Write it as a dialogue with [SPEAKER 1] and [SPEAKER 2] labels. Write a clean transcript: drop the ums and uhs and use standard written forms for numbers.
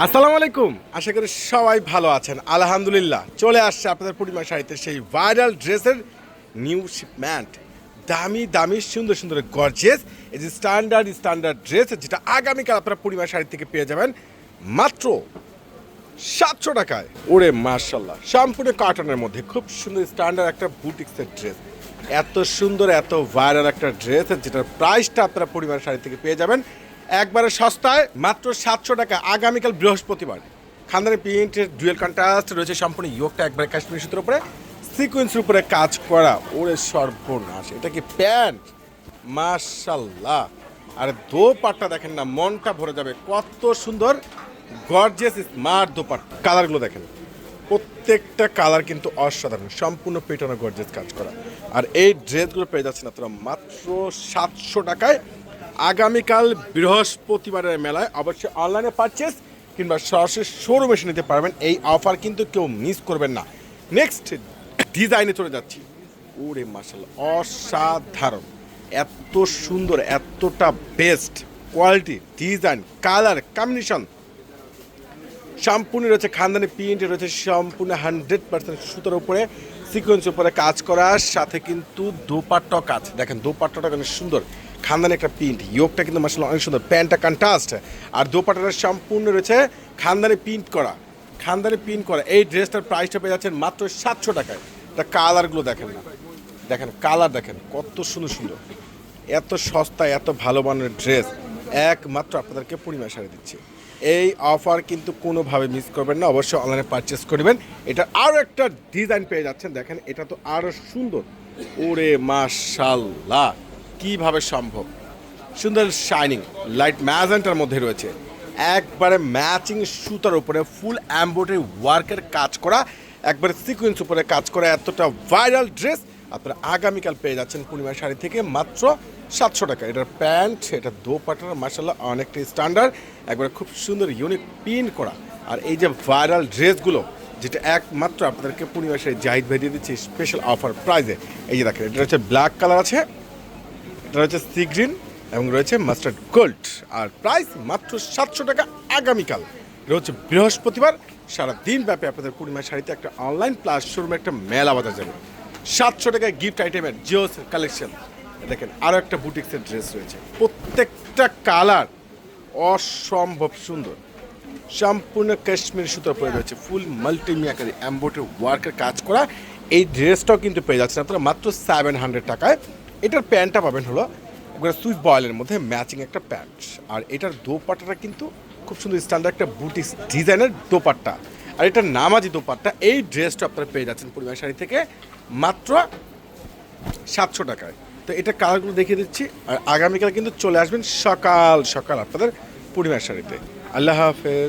[SPEAKER 1] আসসালামু আলাইকুম, আশা করি সবাই ভালো আছেন। আলহামদুলিল্লাহ, চলে আসছে আপনাদের পূর্ণিমা শাড়িতে সেই ভাইরাল ড্রেসের নিউ শিপমেন্ট। দামি দামি সুন্দর সুন্দর গর্জিয়াস এই যে স্ট্যান্ডার্ড ড্রেস, যেটা আগামীকাল আপনারা পূর্ণিমা শাড়ি থেকে পেয়ে যাবেন মাত্র 700 টাকায়। ওরে মার্শাল্লাহ, সম্পূর্ণ কটনের মধ্যে খুব সুন্দর স্ট্যান্ডার্ড একটা বুটিক্সের ড্রেস। এত সুন্দর এত ভাইরাল একটা ড্রেস, যেটার প্রাইসটা আপনারা পূর্ণিমা শাড়ি থেকে পেয়ে যাবেন একবারে সস্তায় মাত্র 700 টাকা। আগামীকাল বৃহস্পতিবার খানদানি প্রিন্টের ডুয়েল কন্ট্রাস্ট রয়েছে, সম্পূর্ণ ইয়োগটা একবারে কাশ্মীরি সুতোর উপরে সিকোয়েন্সের উপরে কাজ করা। ওরে সর্বনাশ, এটা কি প্যান্ট! মাশাল্লাহ, আর দোপাট্টা দেখেন না, মনটা ভরে যাবে। কত সুন্দর গর্জিয়াস স্মার্ট দোপাট্টা, কালারগুলো দেখেন, প্রত্যেকটা কালার কিন্তু অসাধারণ, সম্পূর্ণ পেটানো গর্জিয়াস কাজ করা। আর এই ড্রেসগুলো পেয়ে যাচ্ছেন আপনারা মাত্র 700 টাকায় আগামীকাল বৃহস্পতিবারের মেলায়। অবশ্যই অনলাইনে পারচেস কিংবা সরাসরি শোরুমে এসে নিতে পারবেন। এই অফার কিন্তু কেউ মিস করবেন না। নেক্সট ডিজাইনে চলে যাচ্ছি। ওরে মাশাআল্লাহ, অসাধারণ, এত সুন্দর, এতটা best quality, design, colour combination সম্পূর্ণ রয়েছে। খানদানি প্রিন্টে রয়েছে সম্পূর্ণ 100% সুতোর উপরে সিকোয়েন্সের উপরে কাজ করার সাথে কিন্তু দোপাট্টা কাজ দেখেন, দোপাট্টাটা অনেক সুন্দর, খানদানি একটা প্রিন্ট, ইয়োগটা কিন্তু মাশাআল্লাহ অনেক সুন্দর, প্যান্টটা কন্ট্রাস্ট, আর দোপাট্টাটা সম্পূর্ণ রয়েছে খানদানি প্রিন্ট করা। এই ড্রেসটার প্রাইসটা পেয়ে যাচ্ছেন মাত্র 700 টাকায়। তা কালারগুলো দেখেন না, দেখেন কালার দেখেন কত সুন্দর সুন্দর, এত সস্তা এত ভালো মানের ড্রেস একমাত্র আপনাদেরকে পূর্ণিমা শাড়ি দিচ্ছি। এই অফার কিন্তু কোনোভাবে মিস করবেন না, অবশ্যই অনলাইনে পারচেস করবেন। এটা আরও একটা ডিজাইন পেয়ে যাচ্ছেন, দেখেন এটা তো আরও সুন্দর। ওরে মাশাল্লাহ, কিভাবে সম্ভব! সুন্দর শাইনিং লাইট ম্যাজেন্টার মধ্যে রয়েছে, একবারে ম্যাচিং সুতার উপরে ফুল এমব্রয়ডারি ওয়ার্কের কাজ করা, একবারে সিকোয়েন্স উপরে কাজ করা এতটা ভাইরাল ড্রেস আপনারা আগামীকাল পেয়ে যাচ্ছেন পূর্ণিমা শাড়ি থেকে মাত্র 700 টাকা। এটার প্যান্ট, এটা দোপাট্টার মাশাআল্লাহ অনেকটা স্ট্যান্ডার্ড, একবারে খুব সুন্দর ইউনিক প্রিন্ট করা। আর এই যে ভাইরাল ড্রেসগুলো, যেটা একমাত্র আপনাদেরকে পূর্ণিমা শাড়ি জাহিদ ভাই দিয়ে দিচ্ছে স্পেশাল অফার প্রাইজে। এই যে দেখেন, এটা হচ্ছে ব্ল্যাক কালার আছে, এটা হচ্ছে সি গ্রিন এবং রয়েছে মাস্টার্ড গোল্ড, আর প্রাইস মাত্র 700 টাকা আগামীকাল। এটা হচ্ছে বৃহস্পতিবার, সারাদিন ব্যাপী আপনাদের পূর্ণিমা শাড়িতে একটা অনলাইন প্লাস শোরুমে একটা মেলা বাজার যাবে। 700 টাকায় গিফট আইটেমের জিওস কালেকশন। দেখেন আরও একটা বুটিক্সের ড্রেস রয়েছে, প্রত্যেকটা কালার অসম্ভব সুন্দর, সম্পূর্ণ কাশ্মীরি সুতোর পরে রয়েছে ফুল মাল্টিমিয়াকারি এমব্রয়ডারি ওয়ার্কের কাজ করা। এই ড্রেসটাও কিন্তু পেয়ে যাচ্ছেন আপনারা মাত্র 700 টাকায়। এটার প্যান্টটা পাবেন হলো সুইস বয়েলের মধ্যে ম্যাচিং একটা প্যান্ট, আর এটার দোপাট্টাটা কিন্তু খুব সুন্দর স্ট্যান্ডার্ড একটা বুটিক্স ডিজাইনের দোপাট্টা, আর এটার নামাজি দোপাট্টা। এই ড্রেসটা আপনারা পেয়ে যাচ্ছেন পূর্ণিমা শাড়ি থেকে মাত্র 700 টাকায়। তো এটা কালারগুলো দেখিয়ে দিচ্ছি, আর আগামীকাল কিন্তু চলে আসবেন সকাল সকাল আপনাদের পূর্ণিমা শাড়িতে। আল্লাহ হাফেজ।